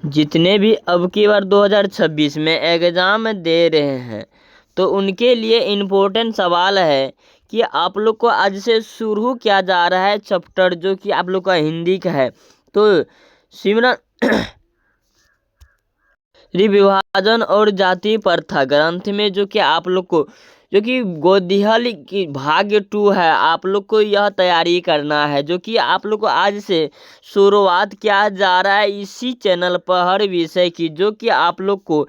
जितने भी अब की बार 2026 में एग्ज़ाम दे रहे हैं तो उनके लिए इम्पोर्टेंट सवाल है कि आप लोग को आज से शुरू किया जा रहा है चैप्टर जो कि आप लोग का हिंदी का है। तो सिमरन विभाजन और जाति प्रथा ग्रंथ में जो कि आप लोग को जो कि गोदिहल की भाग 2 है, आप लोग को यह तैयारी करना है जो कि आप लोग को आज से शुरुआत किया जा रहा है इसी चैनल पर हर विषय की, जो कि आप लोग को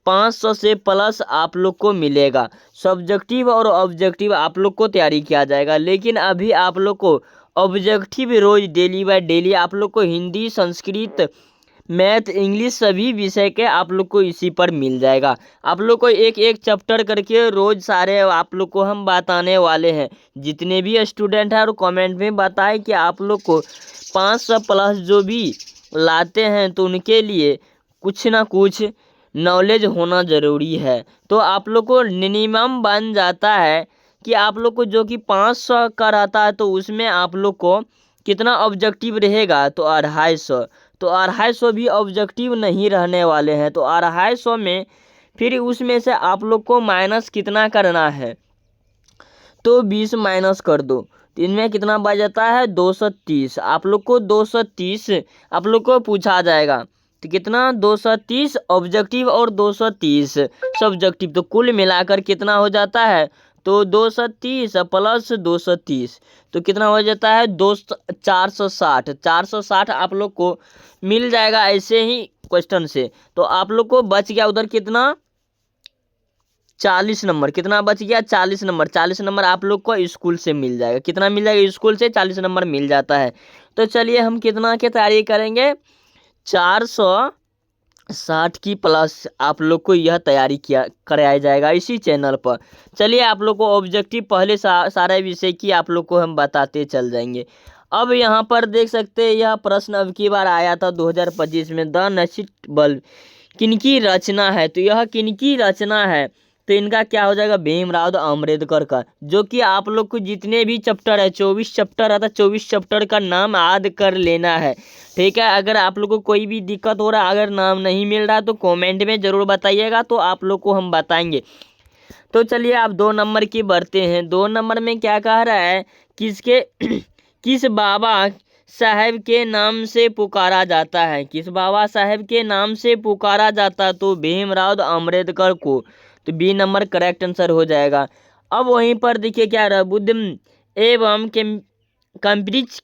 500 से प्लस आप लोग को मिलेगा। सब्जेक्टिव और ऑब्जेक्टिव आप लोग को तैयारी किया जाएगा, लेकिन अभी आप लोग को objective rose daily by daily आप लोग को हिंदी, संस्कृत, मैथ, इंग्लिश सभी विषय के आप लोग को इसी पर मिल जाएगा। आप लोग को एक एक चैप्टर करके रोज सारे आप लोग को हम बताने वाले हैं। जितने भी स्टूडेंट हैं और कमेंट में बताएं कि आप लोग को 500 प्लस जो भी लाते हैं तो उनके लिए कुछ ना कुछ नॉलेज होना ज़रूरी है। तो आप लोग को मिनिमम बन जाता है कि आप लोग को जो कि 500 का रहता है तो उसमें आप लोग को कितना ऑब्जेक्टिव रहेगा, तो 250। तो 250 भी ऑब्जेक्टिव नहीं रहने वाले हैं। तो 250 में फिर उसमें से आप लोग को माइनस कितना करना है, तो 20 माइनस कर दो तो इनमें कितना बच जाता है 230। आप लोग को 230 आप लोग को पूछा जाएगा तो कितना 230 ऑब्जेक्टिव और 230 सब्जेक्टिव, तो कुल मिलाकर कितना हो जाता है, तो 230 प्लस 230 तो कितना हो जाता है 460। 460 आप लोग को मिल जाएगा ऐसे ही क्वेश्चन से। तो आप लोग को बच गया उधर कितना 40 नंबर, कितना बच गया 40 नंबर। 40 नंबर आप लोग को स्कूल से मिल जाएगा। कितना मिल जाएगा स्कूल से 40 नंबर मिल जाता है। तो चलिए हम कितना की तैयारी करेंगे 460 की प्लस आप लोग को यह तैयारी किया कराया जाएगा इसी चैनल पर। चलिए आप लोग को ऑब्जेक्टिव पहले सारे विषय की आप लोग को हम बताते चल जाएंगे। अब यहाँ पर देख सकते हैं यह प्रश्न अब की बार आया था 2025 में, द नसीब बल्ब किनकी रचना है। तो यह किनकी रचना है, तो इनका क्या हो जाएगा भीमराव अम्बेडकर का। जो कि आप लोग को जितने भी चैप्टर है 24 चैप्टर आता है, 24 चैप्टर का नाम याद कर लेना है। ठीक है, अगर आप लोग को कोई भी दिक्कत हो रहा है, अगर नाम नहीं मिल रहा तो कमेंट में ज़रूर बताइएगा, तो आप लोग को हम बताएंगे। तो चलिए आप 2 नंबर की बढ़ते हैं। 2 नंबर में क्या कह रहा है, किसके किस बाबा साहब के नाम से पुकारा जाता है, किस बाबा साहब के नाम से पुकारा जाता, तो भीमराव अम्बेडकर को। तो बी नंबर करेक्ट आंसर हो जाएगा। अब वहीं पर देखिए क्या रहा, बुद्ध एवं कैम्ब्रिज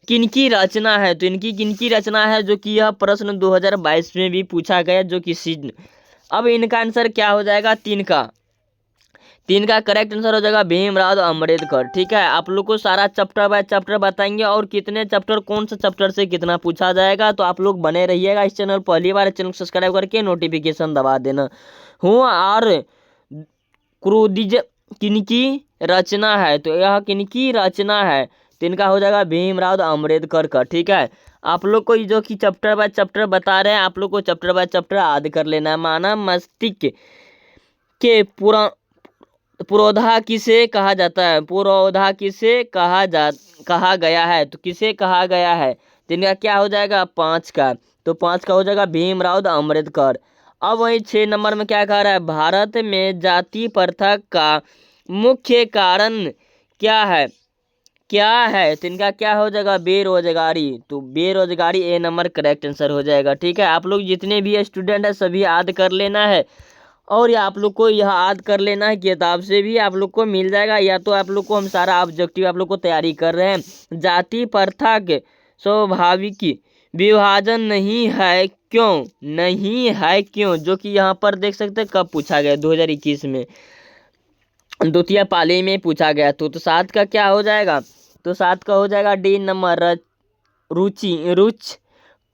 किनकी रचना है। तो इनकी किनकी रचना है, जो कि यह प्रश्न 2022 में भी पूछा गया, जो कि सिड्न। अब इनका आंसर क्या हो जाएगा 3 का करेक्ट आंसर हो जाएगा भीमराव अम्बेडकर। ठीक है, आप लोग को सारा चैप्टर बाय चैप्टर बताएंगे और कितने चैप्टर कौन सा चैप्टर से कितना पूछा जाएगा। तो आप लोग बने रहिएगा इस चैनल, पहली बार चैनल सब्सक्राइब करके नोटिफिकेशन दबा देना। और क्रोधिज किनकी रचना है, तो यह किनकी रचना है, तो इनका हो जाएगा भीमराव अम्बेडकर का। ठीक है, आप लोग को जो कि चैप्टर बाय चैप्टर बता रहे हैं, आप लोग को चैप्टर बाय चैप्टर याद कर लेना है। मानव मस्तिष्क के पुरोधा किसे कहा जाता है, पुरोधा किसे कहा गया है, तो किसे कहा गया है, तो इनका क्या हो जाएगा 5 का। तो 5 का हो जाएगा भीमराव अम्बेडकर। अब वही 6 नंबर में क्या कह रहा है, भारत में जाति प्रथा का मुख्य कारण क्या है, तो इनका क्या हो जाएगा बेरोजगारी। तो बेरोजगारी ए नंबर करेक्ट आंसर हो जाएगा। ठीक है, आप लोग जितने भी स्टूडेंट है सभी याद कर लेना है, और ये आप लोग को यह याद कर लेना है किताब से भी आप लोग को मिल जाएगा, या तो आप लोग को हम सारा ऑब्जेक्टिव आप लोग को तैयारी कर रहे हैं। जाति प्रथा के स्वाभाविक विभाजन नहीं है क्यों, जो कि यहाँ पर देख सकते हैं कब पूछा गया 2021 में द्वितीय पाली में पूछा गया। तो 7 का क्या हो जाएगा, तो 7 का हो जाएगा डी नंबर रुचि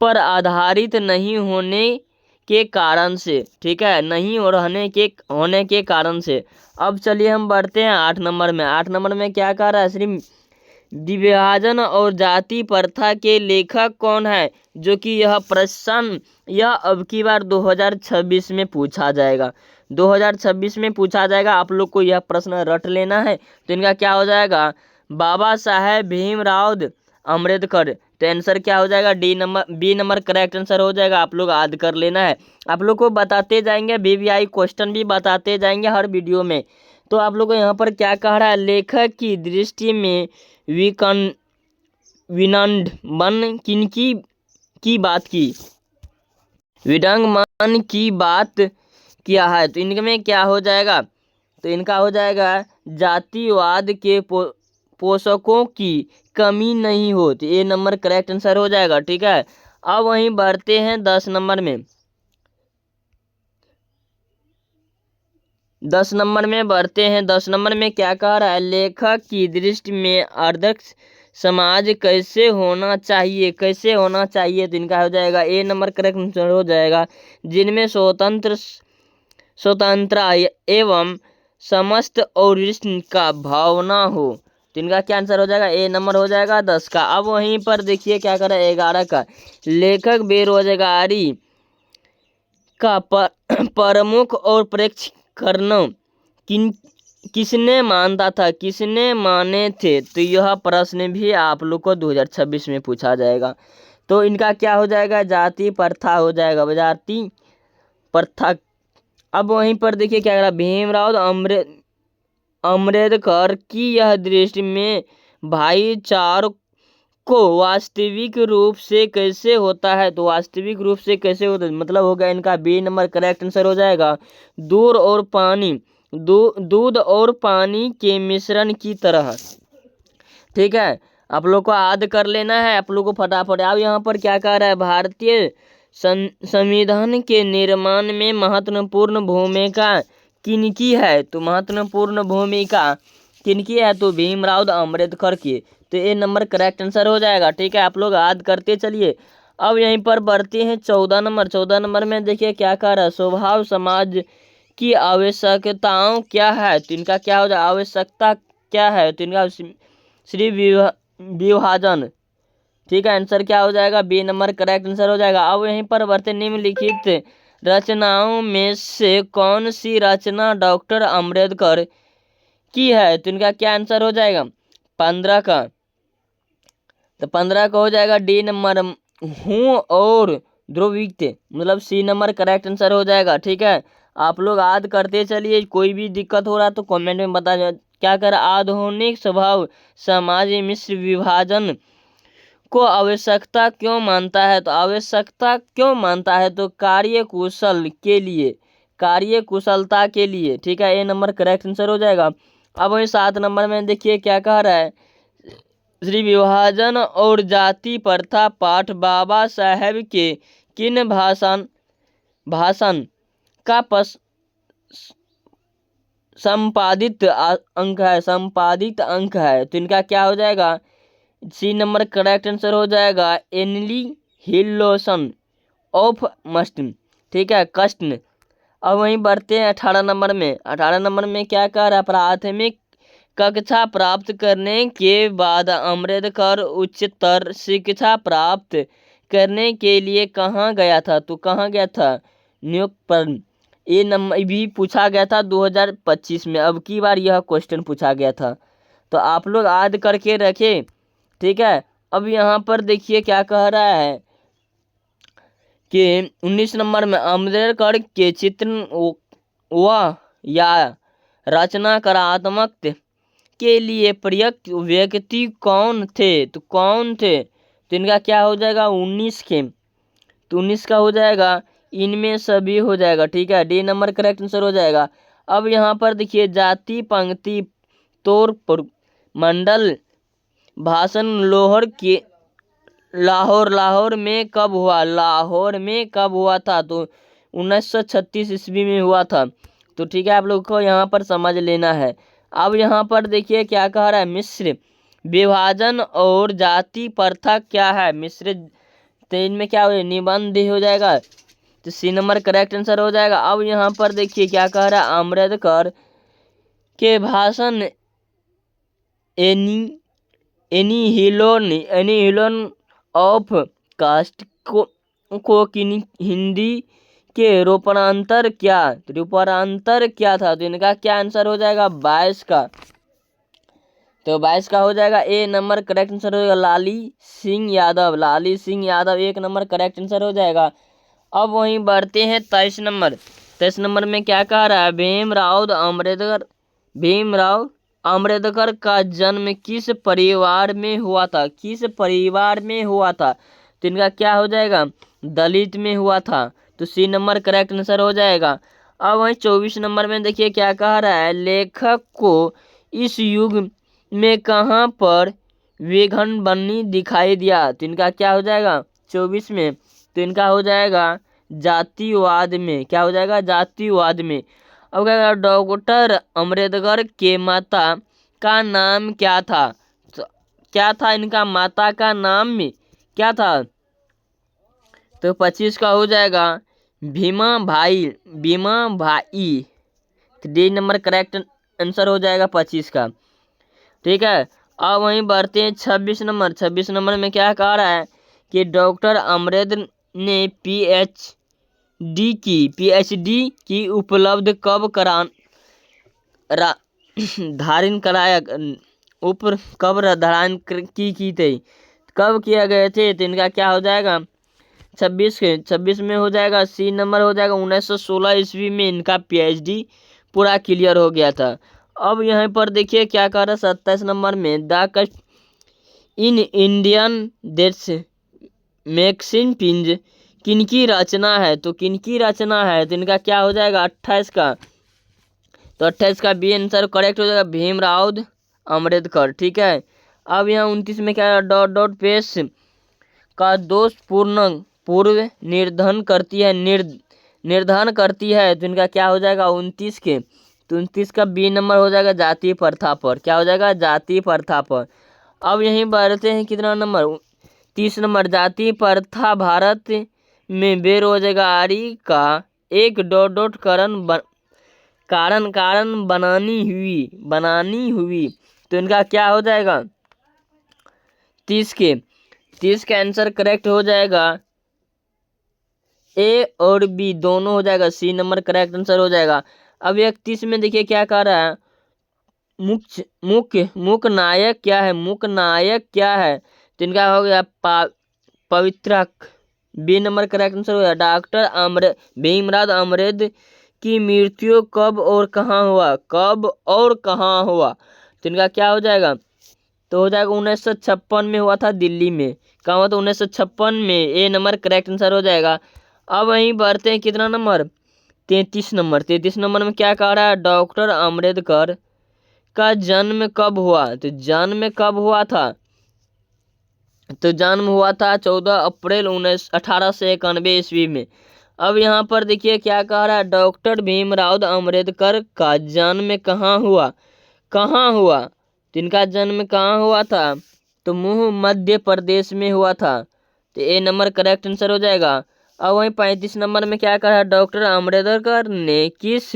पर आधारित नहीं होने के कारण से। ठीक है, नहीं होने के कारण से। अब चलिए हम बढ़ते हैं 8 नंबर में। 8 नंबर में क्या कह रहा है, श्री विभाजन और जाति प्रथा के लेखक कौन है, जो कि यह प्रश्न यह अब की बार 2026 में पूछा जाएगा। 2026 में पूछा जाएगा, आप लोग को यह प्रश्न रट लेना है। तो इनका क्या हो जाएगा बाबा साहेब भीमराव अम्बेडकर। तो आंसर क्या हो जाएगा, बी नंबर करेक्ट आंसर हो जाएगा। आप लोग याद कर लेना है, आप लोग को बताते जाएंगे, वीवीआई क्वेश्चन भी बताते जाएंगे हर वीडियो में। तो आप लोग को यहाँ पर क्या कह रहा है, लेखक की दृष्टि में विनम्र किनकी की बात की, विडंबन की बात किया है। तो इनमें क्या हो जाएगा, तो इनका हो जाएगा जातिवाद के पोषकों की कमी नहीं हो, तो ए नंबर करेक्ट आंसर हो जाएगा। ठीक है, अब वहीं बढ़ते हैं 10 नंबर में। 10 नंबर में बढ़ते हैं। 10 नंबर में क्या कह रहा है, लेखक की दृष्टि में आदर्श समाज कैसे होना चाहिए, कैसे होना चाहिए। तो इनका हो जाएगा ए नंबर करेक्ट आंसर हो जाएगा, जिनमें स्वतंत्रता एवं समस्त और का भावना हो। तो इनका क्या आंसर हो जाएगा, ए नंबर हो जाएगा 10 का। अब वहीं पर देखिए क्या कर रहा है 11 का, लेखक बेरोजगारी का प्रमुख और प्रत्यक्ष कारण किसने मानता था, किसने माने थे। तो यह प्रश्न भी आप लोग को 2026 में पूछा जाएगा। तो इनका क्या हो जाएगा, जाति प्रथा हो जाएगा, जाति प्रथा। अब वहीं पर देखिए क्या करा, भीमराव अम्बेडकर की यह दृष्टि में भाईचार को वास्तविक रूप से कैसे होता है। तो वास्तविक रूप से कैसे होता है मतलब हो गया इनका बी नंबर करेक्ट आंसर हो जाएगा, दूध और पानी के मिश्रण की तरह। ठीक है, आप लोग को याद कर लेना है, आप लोग को फटाफट। अब यहाँ पर क्या कह रहा है, भारतीय संविधान के निर्माण में महत्वपूर्ण भूमिका किनकी है। तो महत्वपूर्ण भूमिका किनकी है, तो भीमराव अम्बेडकर की। तो ये नंबर करेक्ट आंसर हो जाएगा। ठीक है, आप लोग याद करते चलिए। अब यहीं पर बढ़ते हैं 14 नंबर। 14 नंबर में देखिए क्या कह रहा है, स्वभाव समाज की आवश्यकताओं क्या है। तो इनका क्या हो जाए, आवश्यकता क्या है। तो इनका श्री विभाजन। ठीक है, आंसर क्या हो जाएगा, बी नंबर करेक्ट आंसर हो जाएगा। अब यहीं पर बढ़ते, निम्नलिखित रचनाओं में से कौन सी रचना डॉक्टर अम्बेडकर की है। तो इनका क्या आंसर हो जाएगा, 15 का। तो 15 का हो जाएगा डी नंबर, हूँ और ध्रुवीक्त, मतलब सी नंबर करेक्ट आंसर हो जाएगा। ठीक है, आप लोग याद करते चलिए, कोई भी दिक्कत हो रहा तो कमेंट में बता। क्या कर, आधुनिक स्वभाव समाज मिश्र विभाजन को आवश्यकता क्यों मानता है। तो आवश्यकता क्यों मानता है, तो कार्यकुशल के लिए, कार्य कुशलता के लिए। ठीक है, ए नंबर करेक्ट आंसर हो जाएगा। अब वही 7 नंबर में देखिए क्या कह रहा है, श्री विभाजन और जाति प्रथा पाठ बाबा साहेब के किन भाषण का संपादित अंक है, संपादित अंक है। तो इनका क्या हो जाएगा, सी नंबर करेक्ट आंसर हो जाएगा, एनिहिलेशन ऑफ मस्ट। ठीक है, कष्ट। अब वहीं बढ़ते हैं 18 नंबर में। 18 नंबर में क्या कह रहा है, प्राथमिक कक्षा प्राप्त करने के बाद अम्बेडकर उच्चतर शिक्षा प्राप्त करने के लिए कहाँ गया था। तो कहाँ गया था, न्यूयॉर्क पर। ये नंबर भी पूछा गया था 2025 में, अब की बार यह क्वेश्चन पूछा गया था, तो आप लोग याद करके रखें। ठीक है, अब यहाँ पर देखिए क्या कह रहा है कि 19 नंबर में अम्बेडकर के चित्र व या रचनात्मक के लिए प्रयुक्त व्यक्ति कौन थे। तो कौन थे, तो इनका क्या हो जाएगा, 19 के। तो 19 का हो जाएगा, इनमें सभी हो जाएगा। ठीक है, डी नंबर करेक्ट आंसर हो जाएगा। अब यहाँ पर देखिए जाति पंक्ति तौर पर मंडल भाषण लाहौर में कब हुआ, लाहौर में कब हुआ था। तो 1936 ईस्वी में हुआ था। तो ठीक है, आप लोग को यहाँ पर समझ लेना है। अब यहाँ पर देखिए क्या कह रहा है, मिश्र विभाजन और जाति प्रथा क्या है, मिश्र। तो इनमें क्या हो, निबंध हो जाएगा। तो सी नंबर करेक्ट आंसर हो जाएगा। अब यहाँ पर देखिए क्या कह रहा है, अम्बेडकर के भाषण एनिहिलेशन ऑफ कास्ट को हिंदी के रूपांतर क्या था। तो इनका क्या आंसर हो जाएगा, 22 का। तो 22 का हो जाएगा ए नंबर करेक्ट आंसर हो जाएगा Lali Singh Yadav. Lali Singh Yadav 1 number correct answer हो जाएगा। अब वहीं बढ़ते हैं 23 नंबर। 23 नंबर में क्या कह रहा है, भीमराव अम्बेडकर का जन्म किस परिवार में हुआ था। किस परिवार में हुआ था, तो इनका क्या हो जाएगा, दलित में हुआ था। तो सी नंबर करेक्ट आंसर हो जाएगा। अब वहीं 24 नंबर में देखिए क्या कह रहा है, लेखक को इस युग में कहाँ पर विघन बनी दिखाई दिया। तो इनका क्या हो जाएगा 24 में, तो इनका हो जाएगा जातिवाद में। क्या हो जाएगा, जातिवाद में। अब क्या, डॉक्टर अम्बेडकर के माता का नाम क्या था। तो क्या था इनका माता का नाम में क्या था, तो 25 का हो जाएगा भीमा भाई। तो डी नंबर करेक्ट आंसर हो जाएगा 25 का। ठीक है, अब वहीं बढ़ते हैं 26 नंबर। 26 नंबर में क्या कह रहा है कि डॉक्टर अम्बेडकर ने पीएचडी की उपलब्ध कब धारण कराया कब धारण की थे, कब किया गए थे। तो इनका क्या हो जाएगा 26 में हो जाएगा सी नंबर हो जाएगा 1916 ईस्वी में इनका पीएचडी पूरा क्लियर हो गया था। अब यहाँ पर देखिए क्या कह रहा है 27 नंबर में, द इन इंडियन देश मैक्सिन पिंज किनकी रचना है। तो किनकी रचना है, तो इनका क्या हो जाएगा 28 का। तो 28 का बी आंसर करेक्ट हो जाएगा भीमराव अम्बेडकर। ठीक है, अब यहाँ 29 में क्या, डॉट पेश का दोष पूर्व निर्धारण करती है। तो इनका क्या हो जाएगा 29 के, तो 29 का बी नंबर हो जाएगा जातीय प्रथा पर। क्या हो जाएगा, जातीय प्रथा पर। अब यहीं बढ़ते हैं कितना नंबर, 30 नंबर, जातीय प्रथा भारत में बेरोजगारी का एक डॉट कारण बनानी हुई। तो इनका क्या हो जाएगा 30 के आंसर करेक्ट हो जाएगा ए और बी दोनों हो जाएगा, सी नंबर करेक्ट आंसर हो जाएगा। अब 31 में देखिए क्या कह रहा है, मुख्य नायक क्या है। तो इनका हो गया पवित्रक, बी नंबर करेक्ट आंसर हो गया। डॉक्टर भीमराव अम्बेडकर की मृत्यु कब और कहाँ हुआ। तो इनका क्या हो जाएगा, तो हो जाएगा 1956 में हुआ था दिल्ली में। कहाँ हुआ था 1956 में, ए नंबर करेक्ट आंसर हो जाएगा। अब वहीं बढ़ते हैं कितना नंबर 33 नंबर। 33 नंबर में क्या कह रहा है, डॉक्टर अम्बेडकर का जन्म कब हुआ। तो जन्म कब हुआ था, तो जन्म हुआ था 14 अप्रैल 1891 ईस्वी में। अब यहाँ पर देखिए क्या कह रहा है, डॉक्टर भीमराव अम्बेडकर का जन्म कहाँ हुआ। तो इनका जन्म कहाँ हुआ था, तो मध्य प्रदेश में हुआ था। तो ए नंबर करेक्ट आंसर हो जाएगा। अब वहीं 35 नंबर में क्या कहा, डॉक्टर अम्बेडकर ने किस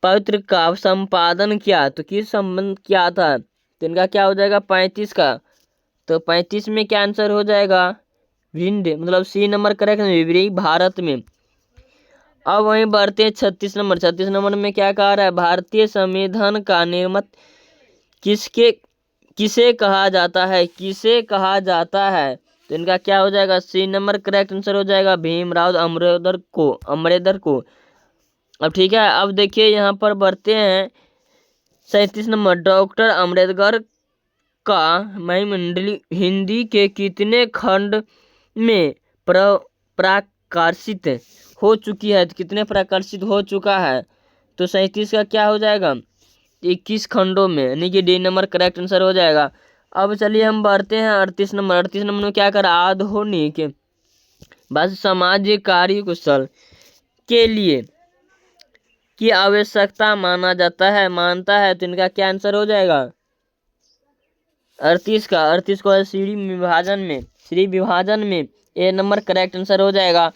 पत्र का संपादन किया। तो किस संबंध किया था, तो इनका क्या हो जाएगा 35 का। तो 35 में क्या आंसर हो जाएगा, भिंड, मतलब सी नंबर करेक्ट विवरी भारत में। अब वहीं बढ़ते हैं 36 नंबर। 36 नंबर में क्या कह रहा है, भारतीय संविधान का निर्माता किसे कहा जाता है। तो इनका क्या हो जाएगा, सी नंबर करेक्ट आंसर हो जाएगा भीमराव अम्बेडकर को। अब ठीक है, अब देखिए यहाँ पर बढ़ते हैं 37 नंबर, डॉक्टर अम्बेडकर का महिमंडली हिंदी के कितने खंड में प्रकाशित हो चुकी है। तो कितने प्रकाशित हो चुका है, तो 37 का क्या हो जाएगा 21 खंडों में, यानी कि डी नंबर करेक्ट आंसर हो जाएगा। अब चलिए हम बढ़ते हैं 38 नंबर। 38 नंबर में क्या कर, आधुनिक बस समाज कार्य कुशल के लिए की आवश्यकता मानता है। तो इनका क्या आंसर हो जाएगा 38 का। 38 को श्री विभाजन में ए नंबर करेक्ट आंसर हो जाएगा।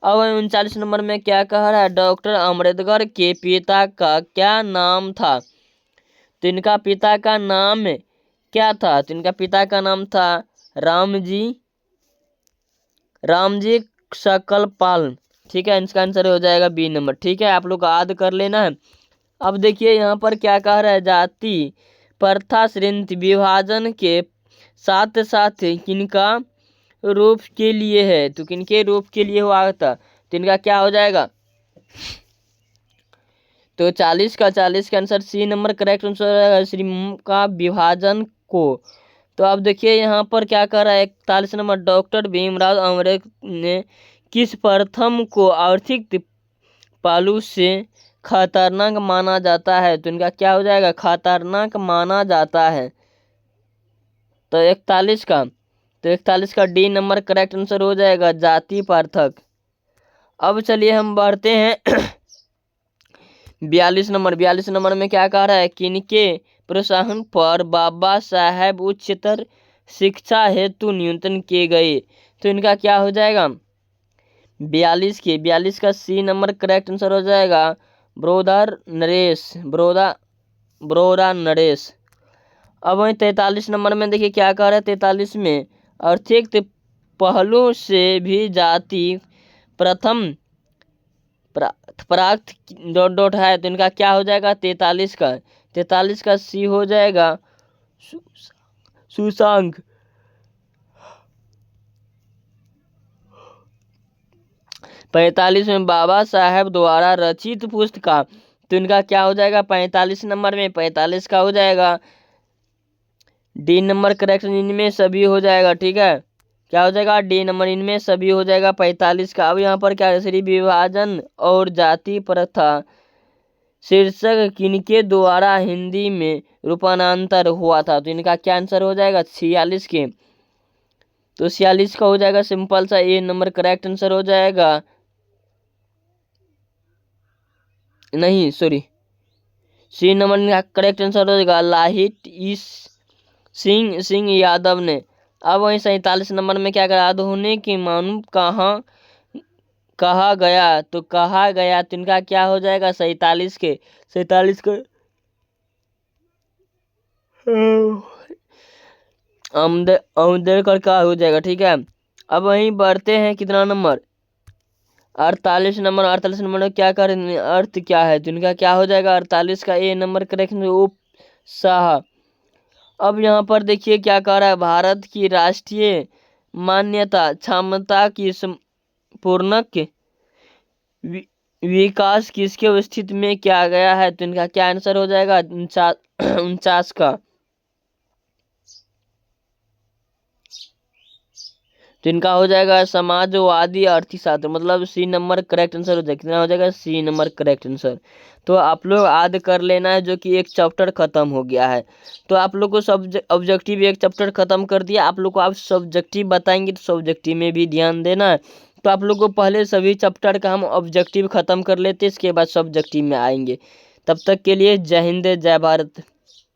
अब 39 नंबर में क्या कह रहा है, डॉक्टर अम्बेडकर के पिता का क्या नाम था। तो इनका पिता का नाम क्या था, तो इनका पिता का नाम था रामजी सकलपाल। ठीक है, इसका आंसर हो जाएगा बी नंबर। ठीक है, आप लोग याद कर लेना है। अब देखिए यहाँ पर क्या कह रहा है, जाति प्रथा श्रेणी विभाजन के साथ साथ किनका रूप के लिए है, तो किनके रूप के लिए हुआ था, तो इनका क्या हो जाएगा, तो 40 का answer C number correct answer है, श्री का विभाजन को। तो अब देखिए यहाँ पर क्या कर रहा है, 41 नंबर, डॉक्टर भीमराव अम्बेडकर ने किस प्रथम को आर्थिक पहलू से खतरनाक माना जाता है, तो इनका क्या हो जाएगा, खतरनाक माना जाता है। तो 41 का डी नंबर करेक्ट आंसर हो जाएगा, जाति पृथक। अब चलिए हम बढ़ते हैं 42 नंबर में क्या कह रहा है, किनके प्रोत्साहन पर बाबा साहेब उच्चतर शिक्षा हेतु नियुक्त किए गए, तो इनका क्या हो जाएगा, 42 का सी नंबर करेक्ट आंसर हो जाएगा, ब्रोदा नरेश। अब वहीं 43 नंबर में देखिए क्या कह रहा है, 43 में आर्थिक पहलू से भी जाति प्रथम प्राप्त ... है, तो इनका क्या हो जाएगा, 43 का सी हो जाएगा, सुशांक। पैंतालीस में बाबा साहेब द्वारा रचित पुस्तक, तो इनका क्या हो जाएगा, 45 नंबर में 45 का हो जाएगा, डी नंबर करेक्ट, इनमें सभी हो जाएगा, ठीक है, क्या हो जाएगा, डी नंबर, इनमें सभी हो जाएगा 45 का। अब यहाँ पर क्या है, श्री विभाजन और जाति प्रथा शीर्षक किनके द्वारा हिंदी में रूपांतर हुआ था, तो इनका क्या आंसर हो जाएगा, 46 के, तो 46 का हो जाएगा सिंपल सा ए नंबर करेक्ट आंसर हो जाएगा, नहीं सॉरी, सी नंबर का करेक्ट आंसर हो जाएगा, लाहित सिंह यादव ने। अब वहीं 47 नंबर में क्या करा, आधुनिक मानव कहा गया, तो इनका क्या हो जाएगा, 47 के अम्बेडकर का हो जाएगा, ठीक है। अब वहीं बढ़ते हैं कितना नंबर, 48 नंबर में क्या करें, अर्थ क्या है, तो इनका क्या हो जाएगा, 48 का ए नंबर करेक्ट, उपसाह। अब यहाँ पर देखिए क्या कह रहा है, भारत की राष्ट्रीय मान्यता क्षमता की पूर्णक विकास किसके स्थिति में किया गया है, तो इनका क्या आंसर हो जाएगा, 49 का, तो इनका हो जाएगा समाजवादी अर्थशास्त्र, मतलब सी नंबर करेक्ट आंसर हो जाएगा, कितना हो जाएगा, सी नंबर करेक्ट आंसर। तो आप लोग याद कर लेना है, जो कि एक चैप्टर खत्म हो गया है, तो आप लोग को ऑब्जेक्टिव एक चैप्टर खत्म कर दिया, आप लोग को आप सब्जेक्टिव बताएंगे, तो सब्जेक्टिव में भी ध्यान देना है। तो आप लोग को पहले सभी चैप्टर का हम ऑब्जेक्टिव खत्म कर लेते, इसके बाद सब्जेक्टिव में आएंगे। तब तक के लिए जय हिंद जय भारत।